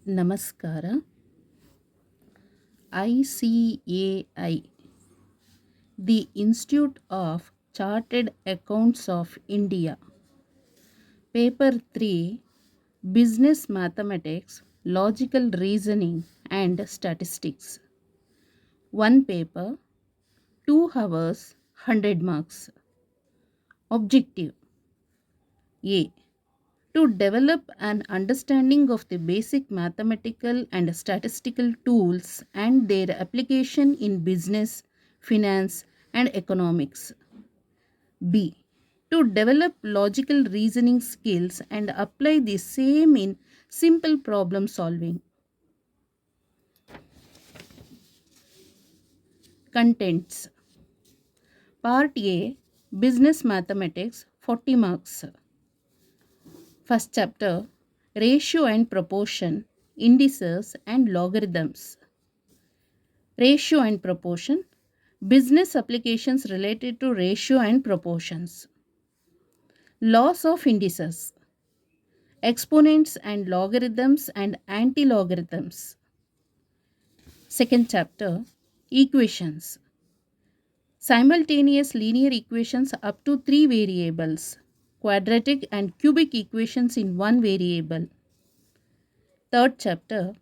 Namaskara. ICAI, the Institute of Chartered Accounts of India. Paper 3, Business Mathematics, Logical Reasoning and Statistics. One paper, 2 hours, 100 marks. Objective A. To develop an understanding of the basic mathematical and statistical tools and their application in business, finance, and economics. B. To develop logical reasoning skills and apply the same in simple problem solving. Contents. Part A, Business Mathematics, 40 marks. First chapter, Ratio and Proportion, Indices and Logarithms. Ratio and Proportion, Business applications related to ratio and proportions. Laws of indices, Exponents and logarithms and anti-logarithms. Second chapter, Equations, Simultaneous linear equations up to 3 variables, quadratic and cubic equations in 1 variable. Third chapter,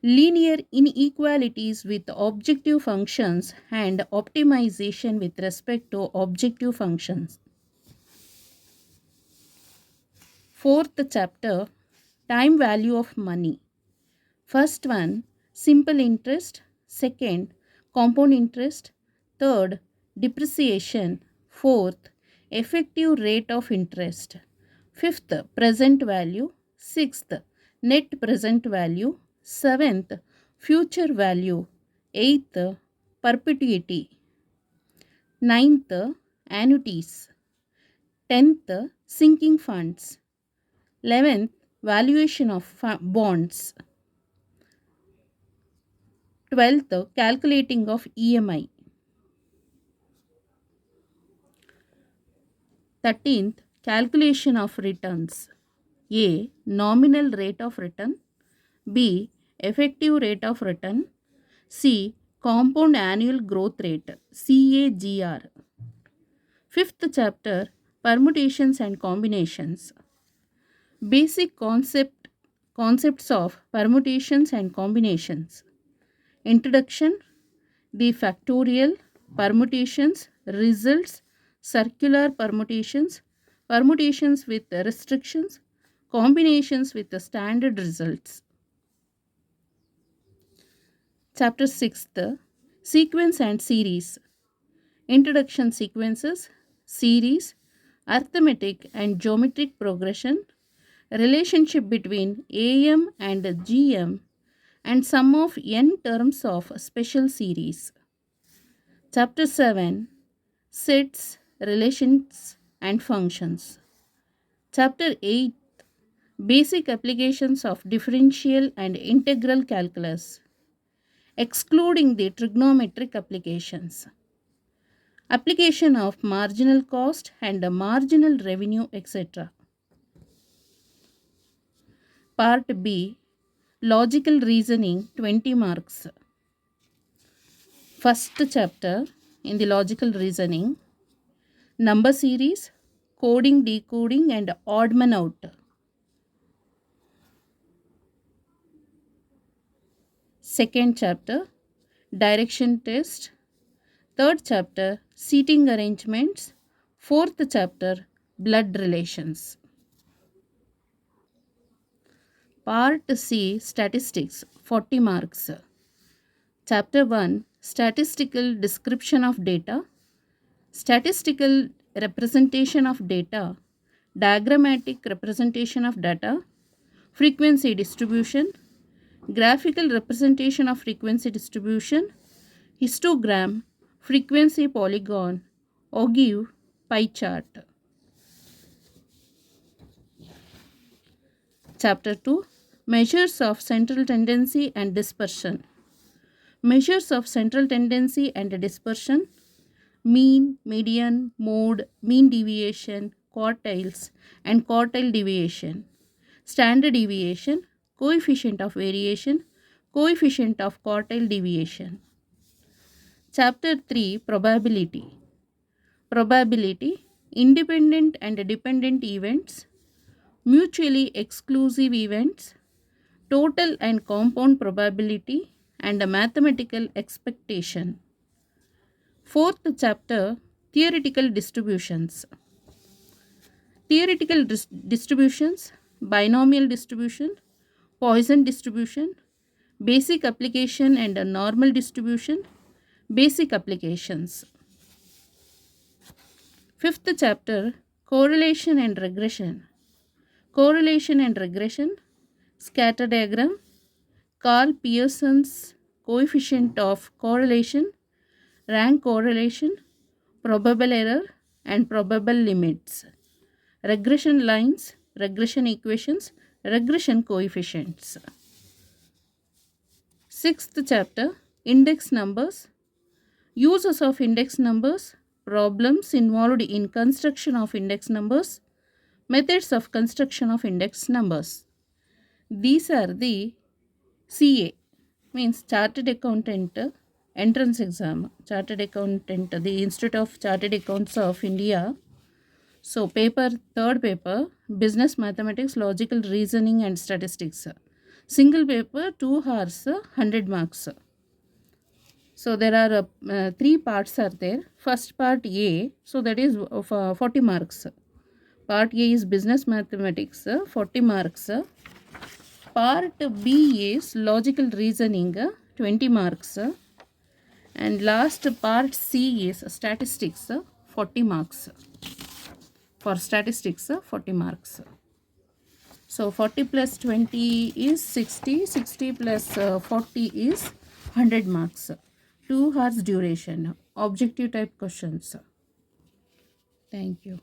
Linear inequalities with objective functions and optimization with respect to objective functions. Fourth chapter, Time value of money. First one, simple interest. Second, compound interest. Third, depreciation. Fourth, effective rate of interest. Fifth, present value. Sixth, net present value. Seventh, future value. Eighth, perpetuity. Ninth, annuities. 10th, sinking funds. 11th, valuation of bonds. 12th, calculating of EMI. 13th, calculation of returns. A. Nominal rate of return. B. Effective rate of return. C. Compound annual growth rate, CAGR. Fifth chapter, Permutations and Combinations. Basic concepts of permutations and combinations. Introduction, the factorial, permutations, results, circular permutations, permutations with restrictions, combinations with the standard results. Chapter 6th, Sequence and Series. Introduction sequences, series, arithmetic and geometric progression, relationship between AM and GM, and sum of n terms of special series. Chapter 7, Sets, Relations and Functions. Chapter 8, Basic Applications of Differential and Integral Calculus, excluding the trigonometric applications. Application of marginal cost and marginal revenue, etc. Part B, Logical Reasoning, 20 marks. First chapter in the logical reasoning, number series, coding, decoding and odd man out. Second chapter, direction test. Third chapter, seating arrangements. Fourth chapter, blood relations. Part C, statistics, 40 marks. Chapter 1, statistical description of data, statistical representation of data, diagrammatic representation of data, frequency distribution, graphical representation of frequency distribution, histogram, frequency polygon, ogive, pie chart. Chapter 2, Measures of Central Tendency and Dispersion. Measures of central tendency and dispersion, mean, median, mode, mean deviation, quartiles and quartile deviation, standard deviation, coefficient of variation, coefficient of quartile deviation. Chapter 3, probability. Probability, independent and dependent events, mutually exclusive events, total and compound probability, and a mathematical expectation. Fourth chapter, theoretical distributions. Theoretical distributions, binomial distribution, Poisson distribution, basic application and a normal distribution, basic applications. Fifth chapter, correlation and regression. Correlation and regression, scatter diagram, Carl Pearson's coefficient of correlation, rank correlation, probable error, and probable limits. Regression lines, regression equations, regression coefficients. Sixth chapter, index numbers, uses of index numbers, problems involved in construction of index numbers, methods of construction of index numbers. These are the CA, means Chartered Accountant entrance exam, Chartered Accountant, the Institute of Chartered Accounts of India. So paper, third paper, business mathematics, logical reasoning and statistics. Single paper, 2 hours, 100 marks. So there are 3 parts are there. First part A, so that is 40 marks. Part A is business mathematics, 40 marks. Part B is logical reasoning, 20 marks. And last part C is statistics, 40 marks. For statistics, 40 marks. So 40 plus 20 is 60, 60 plus 40 is 100 marks. 2 hours duration, objective type questions. Thank you.